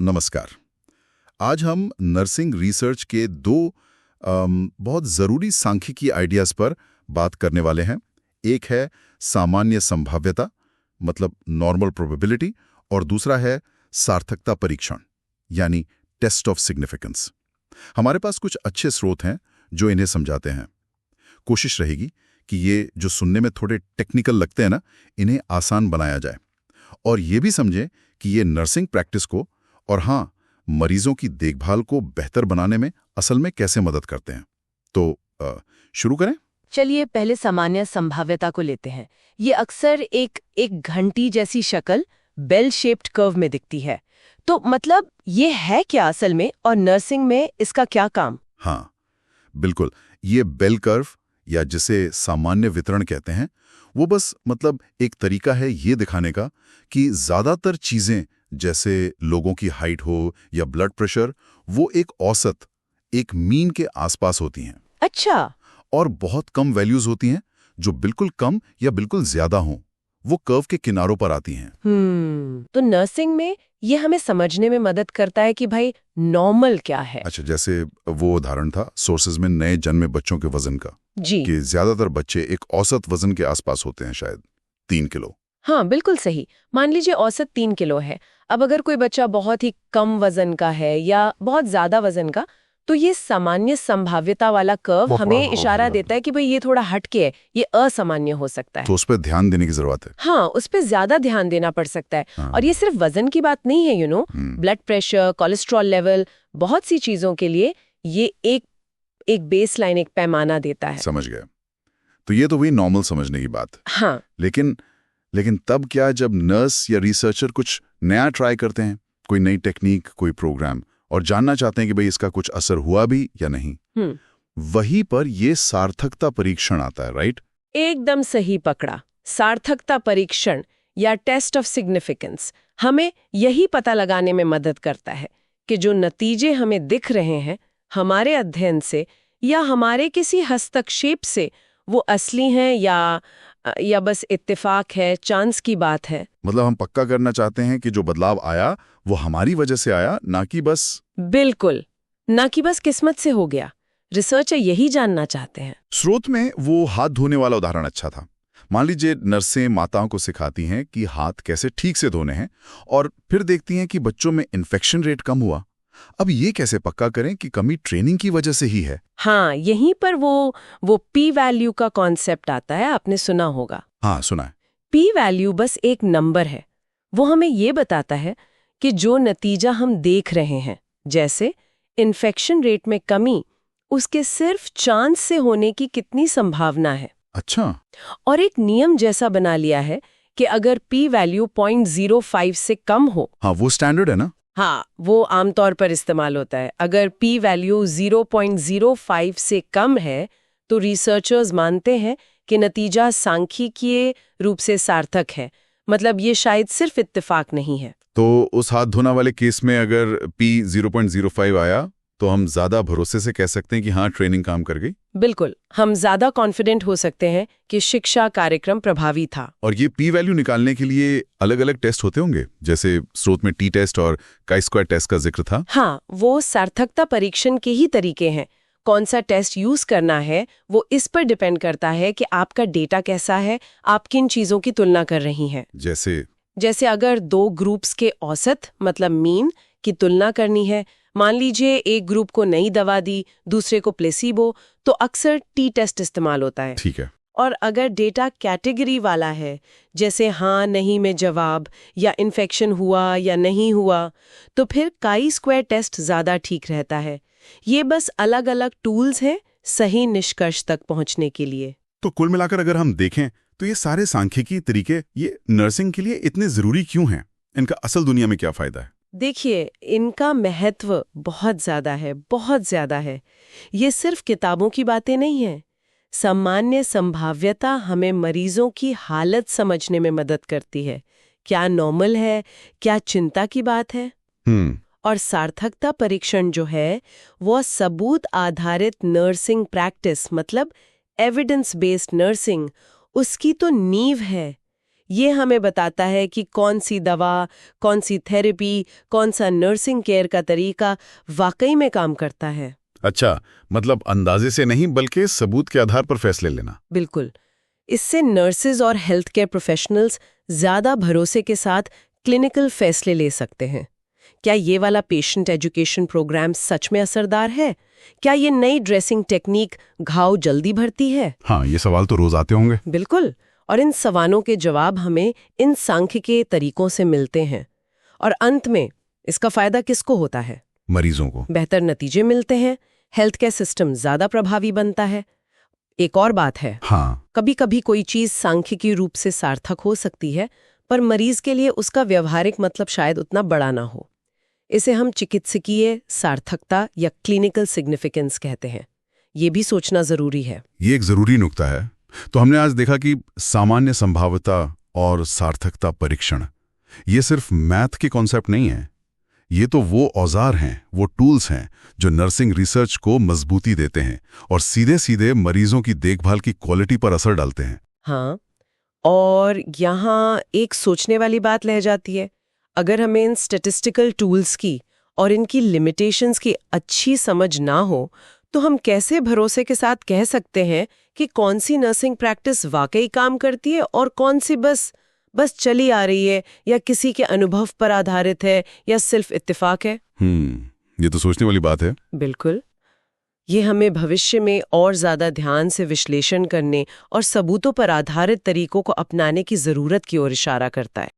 नमस्कार। आज हम नर्सिंग रिसर्च के दो बहुत ज़रूरी सांख्यिकी आइडियाज़ पर बात करने वाले हैं। एक है सामान्य संभाव्यता, मतलब नॉर्मल प्रोबेबिलिटी, और दूसरा है सार्थकता परीक्षण, यानी टेस्ट ऑफ सिग्निफिकेंस। हमारे पास कुछ अच्छे स्रोत हैं जो इन्हें समझाते हैं। कोशिश रहेगी कि ये जो सुनने में थोड़े टेक्निकल लगते हैं ना, इन्हें आसान बनाया जाए, और ये भी समझें कि ये नर्सिंग प्रैक्टिस को और हाँ, मरीजों की देखभाल को बेहतर बनाने में असल में कैसे मदद करते हैं। तो शुरू करें। चलिए पहले सामान्य संभाव्यता को लेते हैं। ये अक्सर एक घंटी जैसी शक्ल, बेल शेप्ड कर्व में दिखती है। तो मतलब ये है क्या असल में, और नर्सिंग में इसका क्या काम? हाँ, बिल्कुल। ये बेल कर्व, या जिसे सामान्य वितरण कहते हैं, वो बस मतलब एक तरीका है ये दिखाने का कि ज़्यादातर चीज़ें, जैसे लोगों की हाइट हो या ब्लड प्रेशर, वो एक औसत, एक मीन के आसपास होती हैं। अच्छा। और बहुत कम वैल्यूज होती हैं जो बिल्कुल कम या बिल्कुल ज्यादा हों, वो कर्व के किनारों पर आती हैं। तो नर्सिंग में ये हमें समझने में मदद करता है कि भाई नॉर्मल क्या है। अच्छा, जैसे वो उदाहरण था सोर्सेज में नए जन्मे बच्चों के वजन का, जी। कि ज्यादातर बच्चे एक औसत वजन के आसपास होते हैं, शायद 3 किलो। हाँ, बिल्कुल सही। मान लीजिए औसत 3 किलो है। अब अगर कोई बच्चा बहुत ही कम वजन का है या बहुत ज्यादा वजन का, तो ये सामान्य संभाव्यता वाला कर्व हमें इशारा देता है कि भाई ये थोड़ा हटके है, ये असामान्य हो सकता है। तो उस पर ध्यान देने की जरूरत है। हाँ, उस पर ज्यादा ध्यान देना पड़ सकता है। हाँ। और ये सिर्फ वजन की बात नहीं है, ब्लड प्रेशर, कोलेस्ट्रॉल लेवल, बहुत सी चीजों के लिए ये एक बेसलाइन, एक पैमाना देता है। समझ गया। तो ये तो हुई नॉर्मल समझने की बात। हाँ। लेकिन तब क्या, जब नर्स या रिसर्चर कुछ नया ट्राई करते हैं, कोई नई टेक्निक, कोई प्रोग्राम, और जानना चाहते हैं कि भाई इसका कुछ असर हुआ भी या नहीं, वहीं पर ये सार्थकता परीक्षण आता है, राइट? एकदम सही पकड़ा। सार्थकता परीक्षण या टेस्ट ऑफ सिग्निफिकेंस हमें यही पता लगाने में मदद करता है कि जो नतीजे हमें दिख रहे हैं हमारे अध्ययन से या हमारे किसी हस्तक्षेप से, वो असली हैं या बस इत्तेफाक है, चांस की बात है। मतलब हम पक्का करना चाहते हैं कि जो बदलाव आया वो हमारी वजह से आया, ना कि बस। बिल्कुल, ना कि बस किस्मत से हो गया। रिसर्चर यही जानना चाहते हैं। स्रोत में वो हाथ धोने वाला उदाहरण अच्छा था। मान लीजिए नर्सें माताओं को सिखाती हैं कि हाथ कैसे ठीक से धोने हैं, और फिर देखती हैं कि बच्चों में इन्फेक्शन रेट कम हुआ। अब ये कैसे पक्का करें कि कमी ट्रेनिंग की वजह से ही है? हाँ, यहीं पर वो पी वैल्यू का कॉन्सेप्ट आता है, आपने सुना होगा। हाँ, सुना है। पी वैल्यू बस एक नंबर है। वो हमें ये बताता है कि जो नतीजा हम देख रहे हैं, जैसे इन्फेक्शन रेट में कमी, उसके सिर्फ चांस से होने की कितनी संभावना है। अच्छा। और एक नियम जैसा बना लिया है कि अगर पी वैल्यू 0.05 से कम हो। हाँ, वो स्टैंडर्ड है ना? हाँ, वो आमतौर पर इस्तेमाल होता है। अगर पी वैल्यू 0.05 से कम है तो रिसर्चर्स मानते हैं कि नतीजा सांख्यिकीय रूप से सार्थक है। मतलब ये शायद सिर्फ इत्तेफाक नहीं है। तो उस हाथ धोना वाले केस में अगर P 0.05 आया तो हम ज्यादा भरोसे से कह सकते हैं कि हाँ, ट्रेनिंग काम कर गई। बिल्कुल, हम ज्यादा कॉन्फिडेंट हो सकते हैं कि शिक्षा कार्यक्रम प्रभावी था। और ये P वैल्यू निकालने के लिए अलग अलग टेस्ट होते होंगे, जैसे स्रोत में टी टेस्ट और chi-square टेस्ट का जिक्र था। हाँ, वो सार्थकता परीक्षण के ही तरीके हैं। कौन सा टेस्ट यूज करना है वो इस पर डिपेंड करता है कि आपका डेटा कैसा है, आप किन चीजों की तुलना कर रही हैं। जैसे अगर दो ग्रुप्स के औसत, मतलब मीन, की तुलना करनी है, मान लीजिए एक ग्रुप को नई दवा दी, दूसरे को प्लेसिबो, तो अक्सर टी टेस्ट इस्तेमाल होता है। ठीक है। और अगर डेटा कैटेगरी वाला है, जैसे हाँ नहीं में जवाब या इन्फेक्शन हुआ या नहीं हुआ, तो फिर chi-square टेस्ट ज्यादा ठीक रहता है। ये बस अलग अलग टूल्स हैं सही निष्कर्ष तक पहुंचने के लिए। तो कुल मिलाकर अगर हम देखें तो ये सारे सांख्यिकी तरीके ये नर्सिंग के लिए इतने जरूरी क्यों हैं? इनका असल दुनिया में क्या फायदा है? देखिए, इनका महत्व बहुत ज्यादा है, बहुत ज्यादा है। ये सिर्फ किताबों की बातें नहीं हैं। सामान्य संभाव्यता हमें मरीजों की हालत समझने में मदद करती है। क्या नॉर्मल है, क्या चिंता की बात है। और सार्थकता परीक्षण जो है वो सबूत आधारित नर्सिंग प्रैक्टिस, मतलब एविडेंस बेस्ड नर्सिंग, उसकी तो नींव है। ये हमें बताता है कि कौन सी दवा, कौन सी थेरेपी, कौन सा नर्सिंग केयर का तरीका वाकई में काम करता है। अच्छा, मतलब अंदाजे से नहीं बल्कि सबूत के आधार पर फैसले लेना। बिल्कुल। इससे नर्सेज और हेल्थ केयर प्रोफेशनल्स ज़्यादा भरोसे के साथ क्लिनिकल फैसले ले सकते हैं। क्या ये वाला पेशेंट एजुकेशन प्रोग्राम सच में असरदार है? क्या ये नई ड्रेसिंग टेक्निक घाव जल्दी भरती है? हाँ, ये सवाल तो रोज आते होंगे। बिल्कुल। और इन सवालों के जवाब हमें इन सांख्यिकीय तरीकों से मिलते हैं। और अंत में इसका फायदा किसको होता है? मरीजों को। बेहतर नतीजे मिलते हैं, हेल्थ केयर सिस्टम ज्यादा प्रभावी बनता है। एक और बात है, हाँ, कभी कभी कोई चीज सांख्यिकीय रूप से सार्थक हो सकती है, पर मरीज के लिए उसका व्यवहारिक मतलब शायद उतना बड़ा ना हो। इसे हम चिकित्सकीय सार्थकता या क्लिनिकल सिग्निफिकेंस कहते हैं। ये भी सोचना जरूरी है। ये एक जरूरी नुक्ता है। तो हमने आज देखा कि सामान्य संभाव्यता और सार्थकता परीक्षण ये सिर्फ मैथ के कॉन्सेप्ट नहीं है। ये तो वो औजार हैं, वो टूल्स हैं जो नर्सिंग रिसर्च को मजबूती देते हैं और सीधे सीधे मरीजों की देखभाल की क्वालिटी पर असर डालते हैं। हाँ, और यहाँ एक सोचने वाली बात रह जाती है। अगर हमें इन स्टैटिस्टिकल टूल्स की और इनकी लिमिटेशंस की अच्छी समझ ना हो, तो हम कैसे भरोसे के साथ कह सकते हैं कि कौन सी नर्सिंग प्रैक्टिस वाकई काम करती है और कौन सी बस चली आ रही है, या किसी के अनुभव पर आधारित है, या सिर्फ इत्तेफाक है? ये तो सोचने वाली बात है। बिल्कुल। ये हमें भविष्य में और ज्यादा ध्यान से विश्लेषण करने और सबूतों पर आधारित तरीकों को अपनाने की जरूरत की ओर इशारा करता है।